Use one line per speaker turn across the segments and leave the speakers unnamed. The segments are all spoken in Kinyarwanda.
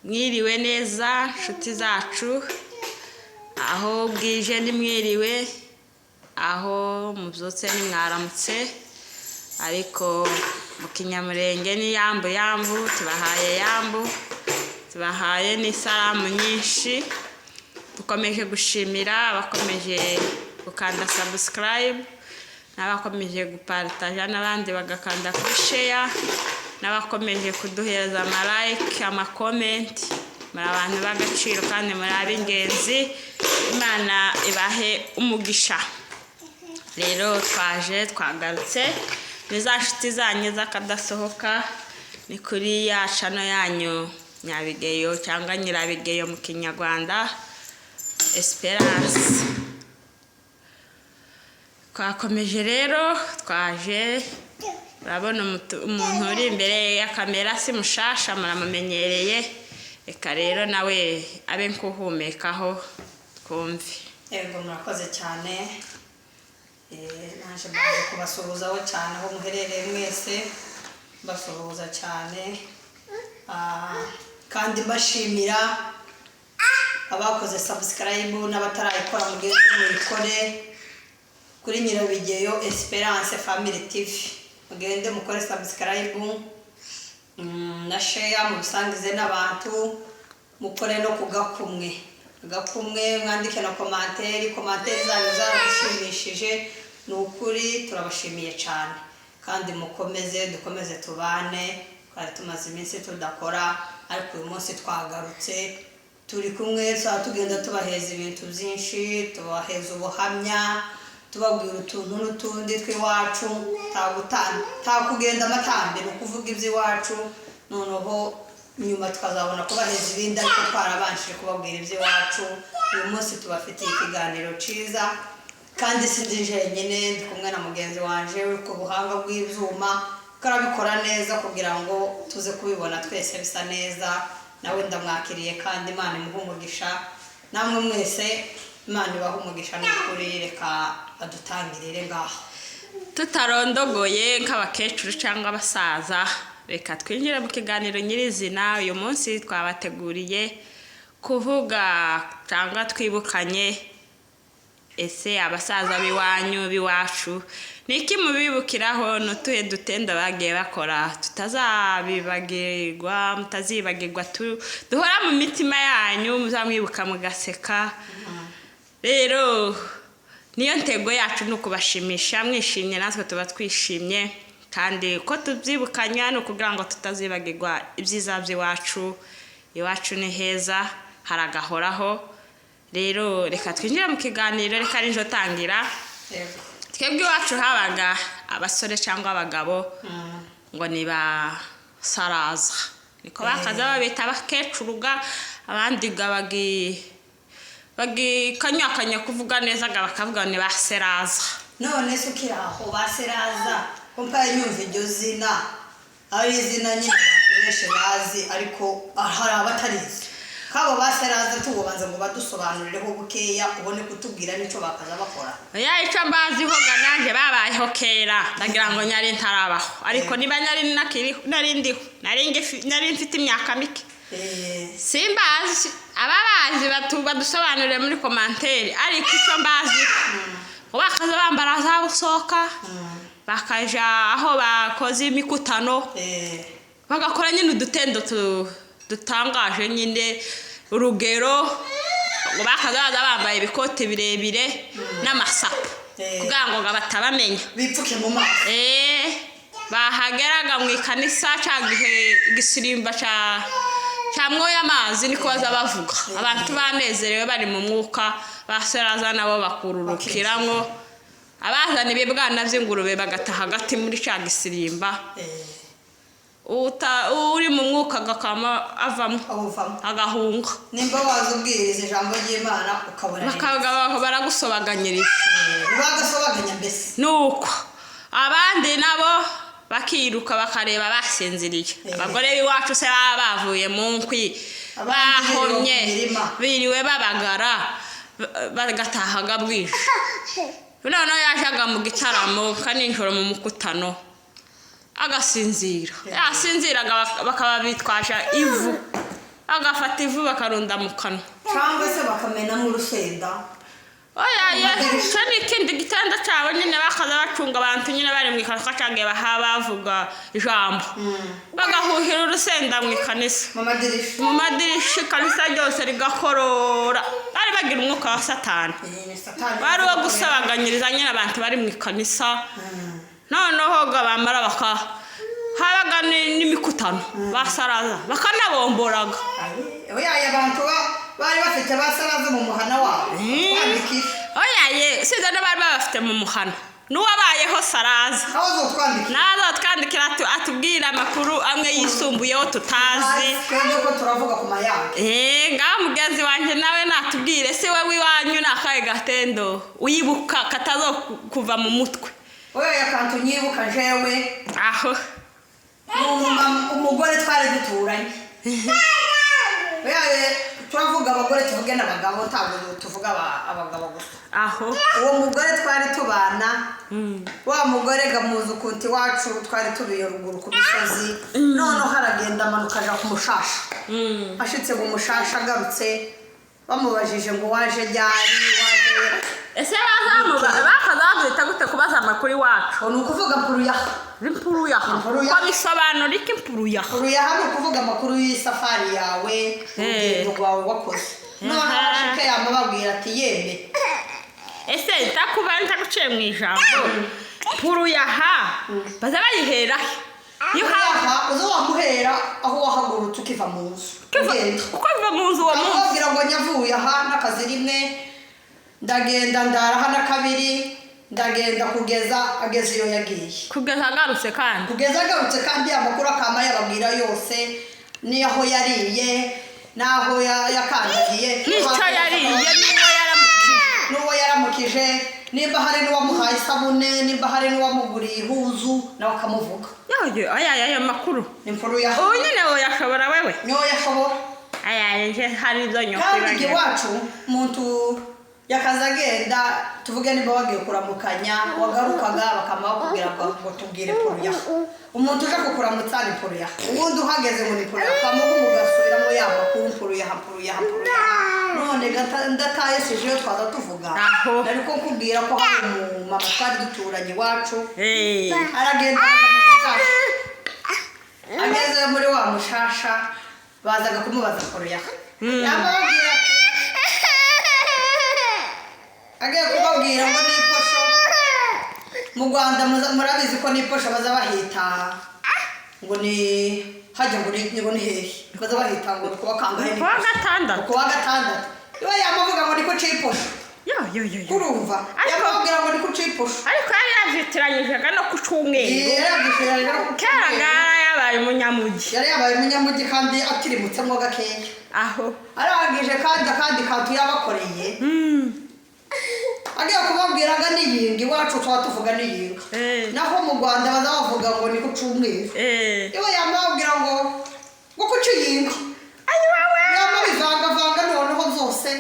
Mwiriwe neza nshuti zacu, aho bwije ni mwiriwe, aho mubyutse ni mwaramutse, ariko mu Kinyamurenge ni yambu yambu, tubahaye yambu, tubahaye n'isalamu nyinshi. Dukomeje gushimira abakomeje gukanda subscribe, n'abakomeje gupartaja n'abandi bagakanda kuri share, n'abakomeje kuduhereza ama like, ama comment. Muri abantu b'agaciro kandi muri ab'ingenzi, Imana ibahe umugisha. Rero twagarutse ni za nshuti zanyu z'akadasohoka, ni kuri ya channel yanyu Nyabigeyo cyangwa Nyirabigeyo mu Kinyarwanda, Esperance. Twakomeje rero, twaje urabona umuntu uri imbere ya kamera si mushasha, muramumenyereye. Reka rero nawe abe nkuhumekaho twumve.
Yego murakoze cyane. Naje baje kubasuhuzaho cyane aho muherereye mwese, basuhuza cyane. Kandi mbashimira abakoze subscribe n'abatarayikora mugende muyikore kuri Nyirabigeyo Esperance Family TV. Mugende mukore subscribe na share, mubisangize n'abantu, mukore no kugakumwe mwandike na commentaire zanyu zarabishimishije. Ni ukuri turabashimiye cyane, kandi dukomeze tubane. Twari tumaze iminsi tudakora, ariko uyu munsi twagarutse turi kumwe, tugenda tubaheza ibintu byinshi, tubaheza ubuhamya, tubabwira utuntu n'utundi tw'iwacu, kugenda amatambiro ukuvuga iby'iwacu, noneho nyuma tukazabona kubaheza ibindi, ariko twarabanshije kubabwira iby'iwacu. Uyu munsi tubafitiye ikiganiro cyiza, kandi sinzi jenyine, ndi kumwe na mugenzi wanje ku buhanga bw'ibyuma, karabikora neza kugira ngo tuze kubibona twese bisa neza. Nawe ndamwakiriye kandi Imana imuhe umugisha, namwe mwese Imana ibahe umugisha. N'ukuri reka adutangirire ngaho
tutarondogoye nk'abakecuru cyangwa abasaza. Reka twinjire mu kiganiro nyirizina. Uyu munsi twabateguriye kuvuga cyangwa twibukanye, ese abasaza biwanyu biwacu niki mubibukiraho, n'utuhe dutenda bagiye bakora mutazibagirwa duhora mu mitima yanyu, muzamwibuka mugaseka. Rero niyo ntego yacu, ni ukubashimisha mwishimye, natwe tuba twishimye, kandi uko tubyibukanya ni ukugira ngo tutazibagirwa ibyiza by'iwacu. Iwacu ni heza, haragahoraho. Rero reka twinjire mu kiganiro. Reka ninjo tangira. Twebwe iwacu habaga abasore cyangwa abagabo ngo ni ba saraza, niko bakaza babita abakecuruga, abandi bagikanyakanya kuvuga neza bakavuga ni ba seraza.
None se ukiraho ba seraza kumpa yumva iryo zina, ari izina nyine abantu benshi bazi, ariko hari abatarizi. Kabo ba seraza tugobanza ngo badusobanurireho bukeya, ubone kutubwira nico bakaza bakora.
Icyo mbaziho ganaje babayeho kera, ndagira ngo nyari ntarabaho, ariko niba nyari nari mfite imyaka mike. Simbazi ababazi badusobanurire muri commentaire, ariko icyo mbazi bakaza bambara za busoka, bakaja aho bakoze imikutano, bagakora nyine udutendo dutangaje nyine. Urugero bakaza bambaye ibikote birebire n'amasapo kugira ngo batabamenya,
bipfuke mu maso.
Bahageraga mu ikanisa cyangwa igisirimba cyamwoya amazi, niko baza bavuga. Abantu banezerewe bari mu mwuka, baseraza nabo bakururukiramo, abazana ibibwana by'ingurube bagataha hagati muri cya gisirimba. Uri mu mwuka agakama avamo agahunga.
Nimba wazubwiriza ijambo ry'Imana ukabona
baragusobaganyiriza,
bagasobaganya mbese.
Nuko abandi nabo bakiruka bakareba basinziriye. Abagore b'iwacu se bavuye mu nkwi, bahomye, biriwe babagara, bagatahaga bwije. Noneho yajaga mu gitaramo kaninjoro mu mukutano, agasinzira. Yasinziraga bakaba bitwaje ivu agafata ivu bakarunda mu kanwa
cyangwa se bakamenamo urusenda.
oya cyo ni ikindi gitanda cyabo nyine bakaza bacunga abantu nyine bari mu ikanisa cyangwa bavuga ijambo bagahuhira urusenda mu ikanisa mu madirisha ikanisa ryose rigakorora bari bagira umwuka wa satani bari wo gusabaganyiriza nyine abantu bari mu ikanisa noneho bamara habaga n'imikutano basaraza bakanabomboraga
oya abantu bari bafite basaraza mu muhana wabo
oya siza n'abari bafite mu muhana n'uwabayeho saraza nazo twandikira atubwira amakuru amwe yisumbuyeho tutazi
ko turavuga ku mayange
ngaho mugenzi wanjye nawe natubwire si we w'iwanyu n'akaye gatendo uyibuka katazo kuva mu mutwe
oya yakantu nyibuka jewe
aho
umugore twari duturanye oya turavuga abagore tuvuge n'abagabo ntabwo tuvuga abagabo gusa
aho
uwo mugore twari tubana wa mugore gamuzi ukuntu iwacu twari tubiye ruguru ku misozi noneho haragenda amanuka aja ku mushasha ashitse mu mushasha agarutse bamubajije ngo waje ryari waje
ese bakazabyita gute kubaza amakuru iwacu
ni ukuvuga
mpuruyaha ko bisobanura iki mpuruyaha
ni ukuvuga amakuru y'isafari yawe urugendo rwawe wakoze noneho ashike yamubabwira ati yembe
ese ntaguciye mu ijambo mpuruyaha baza bayihera
uza wamuhera aho wahagurutse ukiva mu nzu
uko biva mu nzu uwo munsi
akababwira ngo nyavuye aha n'akazi rimwe ndagenda ndaraha na kabiri ndagenda kugeza ageze iyo yagiye
kugeza agarutse
kandi amakuru akama yababwira yose niho yariye naho yakandagiye
n'icyo yariye
n'uwo yaramukije nimba hari n'uwamuhaye isabune nimba hari n'uwamuguriye ihuzu nawe akamuvuga
ayo makuru
ni mfuru ya
ubu nyine woyashobora wewe
niyo yashobora
hari ibyo
kandi iwacu umuntu yakaza agenda tuvuge niba wagiye kuramukanya wagarukaga bakama bakubwira ngo tubwire puruya umuntu uje kukuramutsa ni puruya ubundi uhageze ngo ni puruya kamuga umugasubiramo yaba puruya none ndataye sije twaza tuvuga ariko kubwira ko hari umumama twari duturanye iwacu aragenda ageze muri wa mushasha bazaga kumubaza puruya yamubwira agiye kubabwira ngo ni iposho mu Rwanda murabizi ko ni iposho baza bahita ngo ni hajya ngo ni hehe baza bahita ngo kuwa kangahe ni kuwa gatandatu iyo yamavuga ngo niko ciposho kurumva yamubwira ngo niko ciposho
ariko yari yavitiranyije no ku cyumweru kera yabaye umunyamugi
kandi atirimutsemo gakeya
aho
arangije kandi kantu yabakoreye agiye kubabwiraga n'iyinga iwacu tuba tuvuga n'iyinga naho mu Rwanda baza bavuga ngo ni ku cyumweru iyo yamubabwira ngo ku cyiyinga yamubivangavanga noneho zose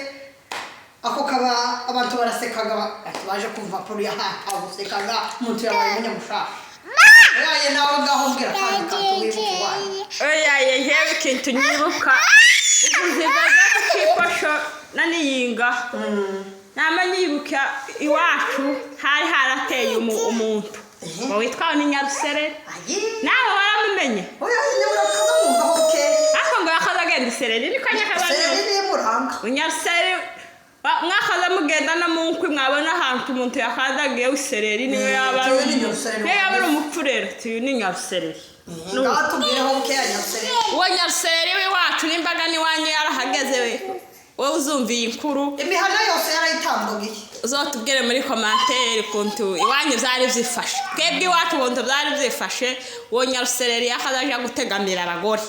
ako kaba abantu barasekaga baje kumva puru yahata gusekaga umuntu yabaye umunyamushaka oya nawe ngaho mbwira kandi kantu wibuka iwanyu
yewe ikintu nyibuka ubuzigaza k'iposho na n'iyinga nama nyibuka iwacu hari harateye umuntu witwa ni Nyarusere nawe waramumenye ariko ngo yakaza agenda isereri niko Nyarusere mwakaza mugenda no mu nkwi mwabona ahantu umuntu yakadagiye w'isereri niyo yaba ari umupfurero tuyu ni Nyarusere uwo Nyarusere w'iwacu n'imbaga n'iwanyu yarahageze wowe uzumviye inkuru
imihana yose yarayitambugiye
uzotubwire muri commentaire kuntu iwanyu byari byifashe twebwe iwacu kuntu byari byifashe uwo Nyarusere yakazaje gutegamira abagore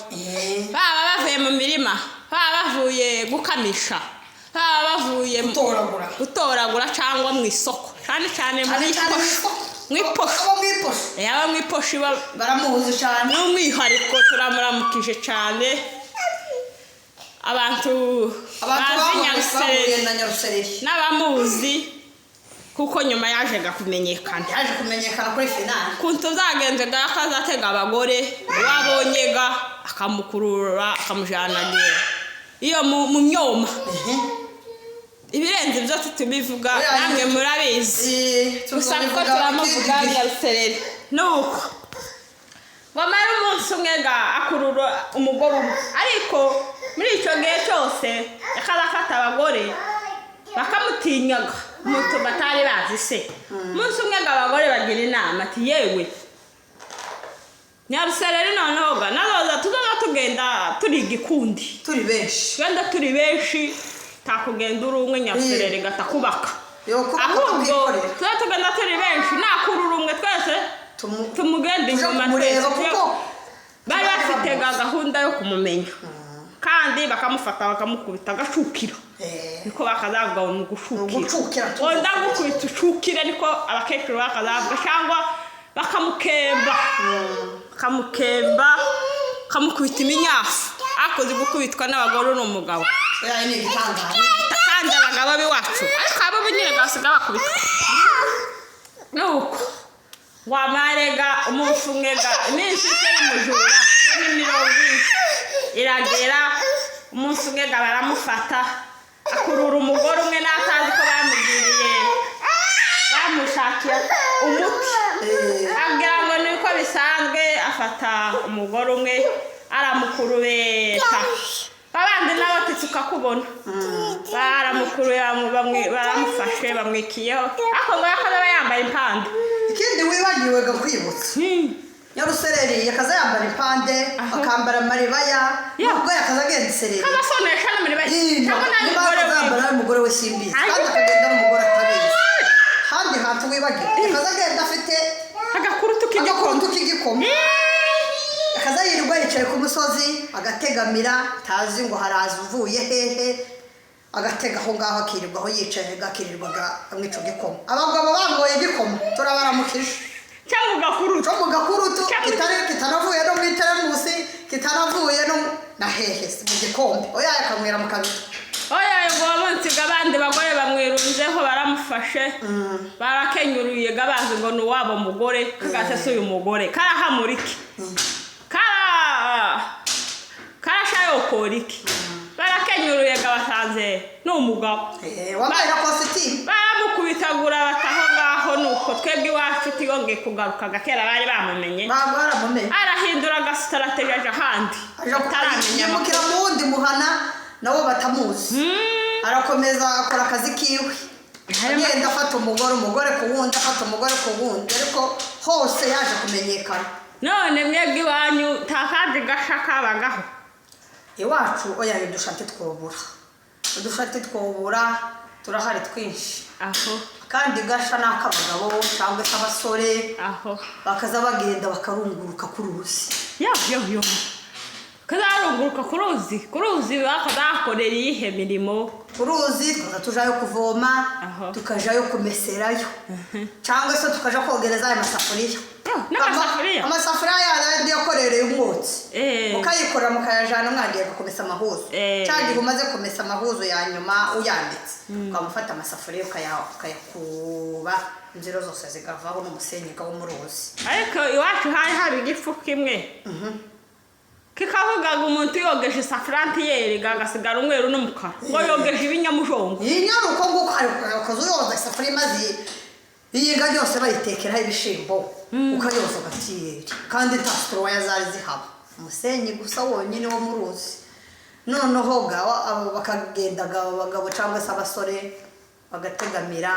baba bavuye mu mirima baba bavuye gukamisha baba bavuye gutoragura cyangwa mu isoko cyane mu iposho
baramuzi cyane
n'umwihariko turamuramukije cyane abantu bazi Nyarusere n'abamuzi kuko nyuma yaje kumenyekana
kuri finale
kuntu zagenze gakazatega abagore wabonyega akamukurura akamujyana iyo mu myoma. Ibirenze byose tubivuga namwe murabizi. Gusa ko turamuvuga Nyarusereri nuko wamara umunsi umwe akurura umugore umwe, ariko muri icyo gihe cyose yakaza afata abagore bakamutinyaga muto batari bazi se. Umunsi umwe abagore bagira inama ati yewe Nyarusereri noneho nazoza tuzoza tugenda turi igikundi
turi benshi,
genda turi benshi takugenda uri umwe Nyarusereri gatakubaka, ahubwo tuza tugenda turi benshi nakurura umwe twese tumugenda inyuma twese kuko bari bafite gahunda yo kumumenya kandi bakamufata bakamukubita agashukira. Niko bakazavuga ngo gushukira onda gukubita ushukire, niko abakecuru bakazavuga, cyangwa bakamukemba kamukubita iminyafu. Akoze gukubitwa n'abagore n'umugabo kandi abagabo biwacu, ariko abo nyine basiga bakubitwa nuko wamarega umunsi umwe iminsi y'umujura ni 20 iragera. Umunsi umwe baramufata akurura umugore umwe n'atazi ko bamugiriye bamushakiye umuti, abwira ngo niko bisanzwe. Afata umugore umwe aramukurubeta, abandi nabo tituka kubona baramukuruye baramufashe bamwikiyeho, ako ngo yakaba yambaye impande.
Ikindi wibagiwe kwibutsa Nyarusereri yakaza yambara impande akambara amaribaya nubwo yakaza agenda isereri
kabasonesha n'amaribaya cyangwa
n'umugore we simbizi kandi akagenda n'umugore atabizi. Handi hantu wibagiwe yakaza agenda afite
agakurutu
k'igikoma, akaza yirirwa yicaye ku musozi agategamira, tazi ngo haraza uvuye hehe, agatega aho ngaho akirirwa aho yicaye gakirirwaga amwico gikoma. Abagabo bangoye igikoma turabaramukije
cyangwa
gakurutu kitanavuye no muri teremusi, kitanavuye no na hehe mu gikombe, oya yakamwera mu kabito.
Oya ngo bamunsiga abandi bagore bamwirunzeho baramufashe barakenyuruye gabazi ngo ni wabo mugore kagase uyu mugore karahamuriki karashayo koriki barakenyuruye gabasanze n'umugabo
wambaye na kositimu
baramukubitagura bataho ngaho. Nuko twebwe iwacu tiyongeye kugaruka gakera bari bamumenye arahindura agasitarateji aje ahandi
yimukira mu wundi muhana nabo batamuzi, arakomeza akora akazi kiwe agenda afata umugore ku wundi afata umugore ku wundi, ariko hose yaje kumenyekana.
None mwebwe iwanyu takaje gashaka bagaho
iwacu oya udushati twobura turahari twinshi
aho,
kandi gasha n'akabagabo cyangwa s'abasore
aho
bakaza bagenda bakarunguruka ku ruzi
yo kazarunguruka ku ruzi bakadakorera iyihe mirimo
ku ruzi tujayo kuvoma tukajayo kumeserayo cyangwa se tukaja kogereza ayo amasafuriya yakorereye umwotsi mukayikorera mukayajana mwagiye kumesa amahuzo cyangwa umaze kumesa amahuzo ya nyuma uyanditse ukamufata amasafuriya ukayakuba inzira zose zigavaho n'umusenyi wo mu ruzi.
Ariko iwacu hari igifu kimwe kikavugaga umuntu yogeje isafuriya yerega agasigara umweru n'umukara ngo yogeje ibinyamujongo
inyaruko nguko akazu yoza isafuriya maze iyiga byose bayitekeraho ibishimbo ukayoza gatiyeri kandi tasitoro yazari zihaba umusenyi gusa wonyine wo mu ruzi. Noneho abo bakagendaga abagabo cyangwa se abasore bagategamira,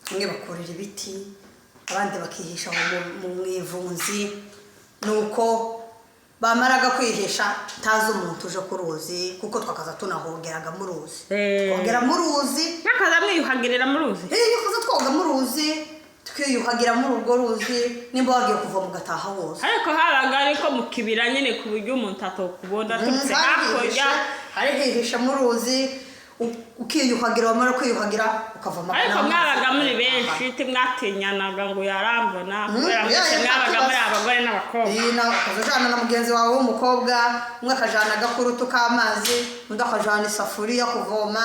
bamwe bakorera ibiti abandi bakihisha mu mwivunzi, nuko bamaraga kwihisha tazo umuntu uje ku ruzi kuko twakaza tunahogeraga mu ruzi kogera mu ruzi
nakaza mwiyuhagirira mu ruzi
yukaza twoga mu ruzi tukiyuhagira muri urwo ruzi nimba wagiye kuva mu gataha wose.
Ariko haraga ariko mu kibira nyine ku buryo umuntu atokubona tutse hakurya
hari hihisha mu ruzi ukiyuhagira wamara kwiyuhagira ukava mu.
Ariko mwaraga muri benshi timwatinyanaga ngo yarambona kubera mwabaga muri abagore n'abakobwa
akajana na mugenzi wawe w'umukobwa, umwe akajana agakurutu k'amazi undi akajana isafuriya kuvoma,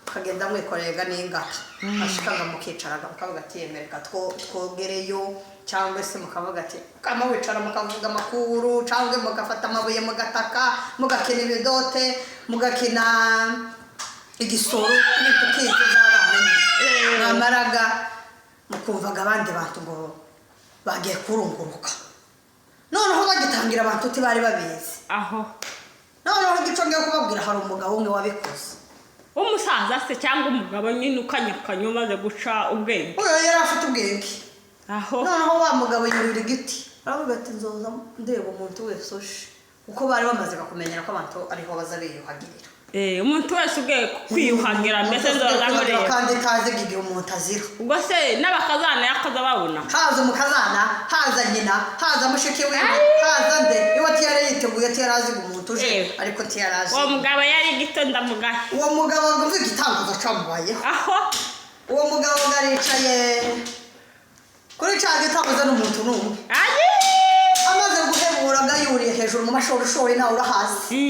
akagenda mwikorega n'ingata ashikaga mukicaraga mukavuga ati yemereka twogereyo cyangwa se mukavuga ati kama wicara mukavuga amakuru cyangwa mugafata amabuye mugataka mugakina ibidote mugakina igisoro n'itukizo z'abana mwamaraga mukumvaga abandi bantu ngo bagiye kurunguruka noneho bagitangira abantu uti bari babizi
aho
noneho igico ngiye kubabwira hari umugabo umwe wabikoze
umusaza se cyangwa umugabo nyine ukanyakanya umaze guca ubwenge
uyo yari afite ubwenge
aho
noneho wa mugabo yurira igiti aravuga ati nzoza ndeba umuntu wese uje kuko bari bamaze kumenyera ko abantu ariho baza biyuhagirira
umuntu wese ugiye kwiyuhagira mbese nzoza mureba
kandi tazi igihe umuntu azira
ubwo se n'abakazana yakaza babona
haza umukazana haza nyina haza mushiki wiwe haza nde iwe tiyari yiteguye tiyari azi umuntu uje ariko tiyari azi
uwo mugabo yari gito ndamugaye
uwo mugabo ngo igitangaza camubayeho
aho
uwo mugabo ngaricaye kuri cya gitangaza n'umuntu n'umwe amaze guhebura yuriye hejuru mu mashorishori nawe urahazi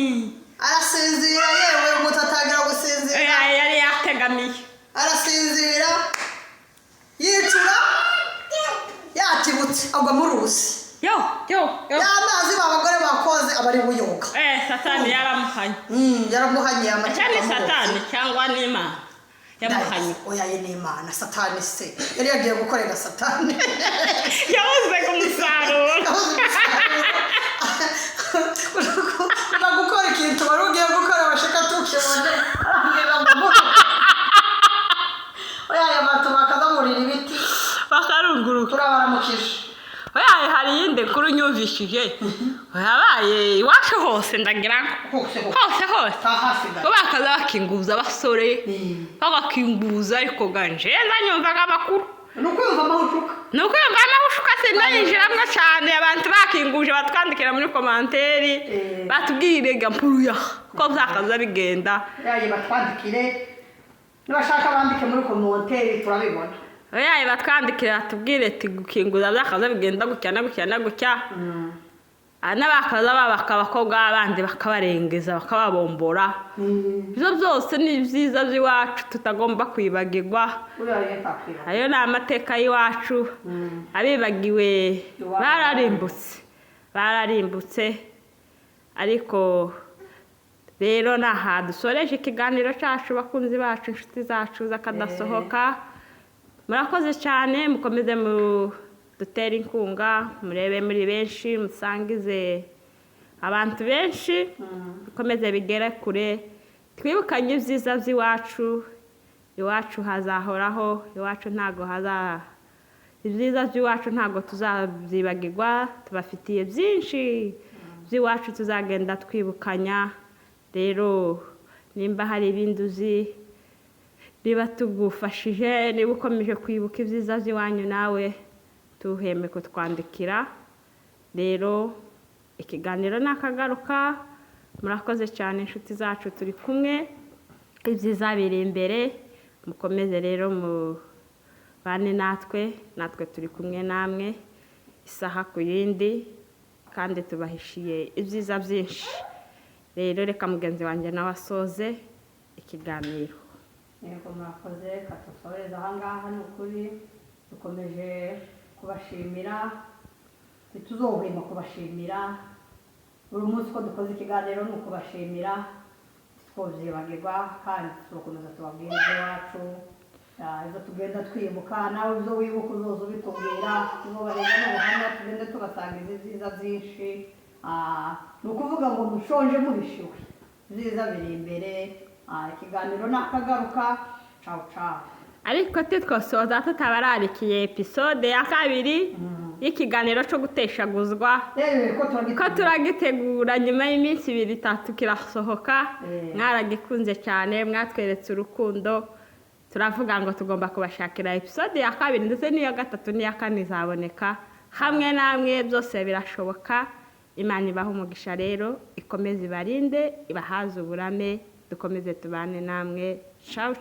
arasinzira yewe umuntu atagira gusinzira
yari yategamiye
arasinzira yicura yatibutse agwa mu ruzi
yo
y'amazi b'abagore bakoze abari buyoga
satani yaramuhanye
yaramuhanye
cyane satani cyangwa n'imana yamuhanye
oya ye n'imana satani se yari yagiye gukorera satani
yabuze ku musaruro
gukora ikintu wari ugiye gukora bashaka tukibone arambwira ngo oya aya bantu bakazamurira ibiti
bakarunguruka
turabaramukije
oya hari yindi kuru nyumvishije yabaye iwacu hose ndagira hose bakaza bakinguza abasore bagakinguza ariko ganje ndanyumvaga amakuru
nukwumva
amahushuka sindayinjiramwo cyane abantu bakinguje batwandikira muri komanteri batubwire gampuruya ko byakaza bigenda
yaye batwandikire nibashaka bandike muri komanteri turabibona
oya batwandikira batubwire ati gukinguza byakaza bigenda gutya n'abakaza babaka abakobwa abandi bakabarengeza bakababombora ibyo byose ni byiza by'iwacu tutagomba kwibagirwa ayo ni amateka y'iwacu abibagiwe bararimbutse ariko rero naha dusoreje ikiganiro cyacu bakunzi bacu inshuti zacu zakadasohoka murakoze cyane mukomeze mu dutera inkunga murebe muri benshi musangize abantu benshi bikomeze bigere kure twibukanye ibyiza by'iwacu hazahoraho iwacu ntago ibyiza by'iwacu ntago tuzabyibagirwa tubafitiye byinshi by'iwacu tuzagenda twibukanya rero nimba hari ibindi uzi niba tugufashije niba ukomeje kwibuka ibyiza by'iwanyu nawe tuheme kutwandikira rero ikiganiro nakagaruka murakoze cyane inshuti zacu turi kumwe ibyiza biri imbere mukomeze rero mu bane natwe turi kumwe namwe isaha ku yindi kandi tubahishiye ibyiza byinshi rero reka mugenzi wanjye nawe asoze ikiganiro
yego murakoze katusoreza ahangaha ni ukuri dukomeje kubashimira ntituzohwema kubashimira buri munsi ko dukoze ikiganiro ni ukubashimira twobyibagirwa kandi tugakomeza tubabwira iby'iwacu ibyo tugenda twibuka nawe ibyo wibuka uzoza ubitubwira tuzobareza n'ubuhamya tugende tubasangiza ibyiza byinshi ni ukuvuga ngo mushonje muhishiwe ibyiza biri imbere ikiganiro nakagaruka cawu
ariko titwosoza tutabararikiye episode ya kabiri y'ikiganiro cyo guteshaguzwa ko turagitegura nyuma y'iminsi 2-3 kirasohoka mwaragikunze cyane mwatweretse urukundo turavuga ngo tugomba kubashakira episode ya kabiri ndetse n'iya gatatu n'iya kane izaboneka hamwe namwe byose birashoboka Imana ibaha umugisha rero ikomeze ibarinde ibahaze uburame dukomeze tubane namwe ciao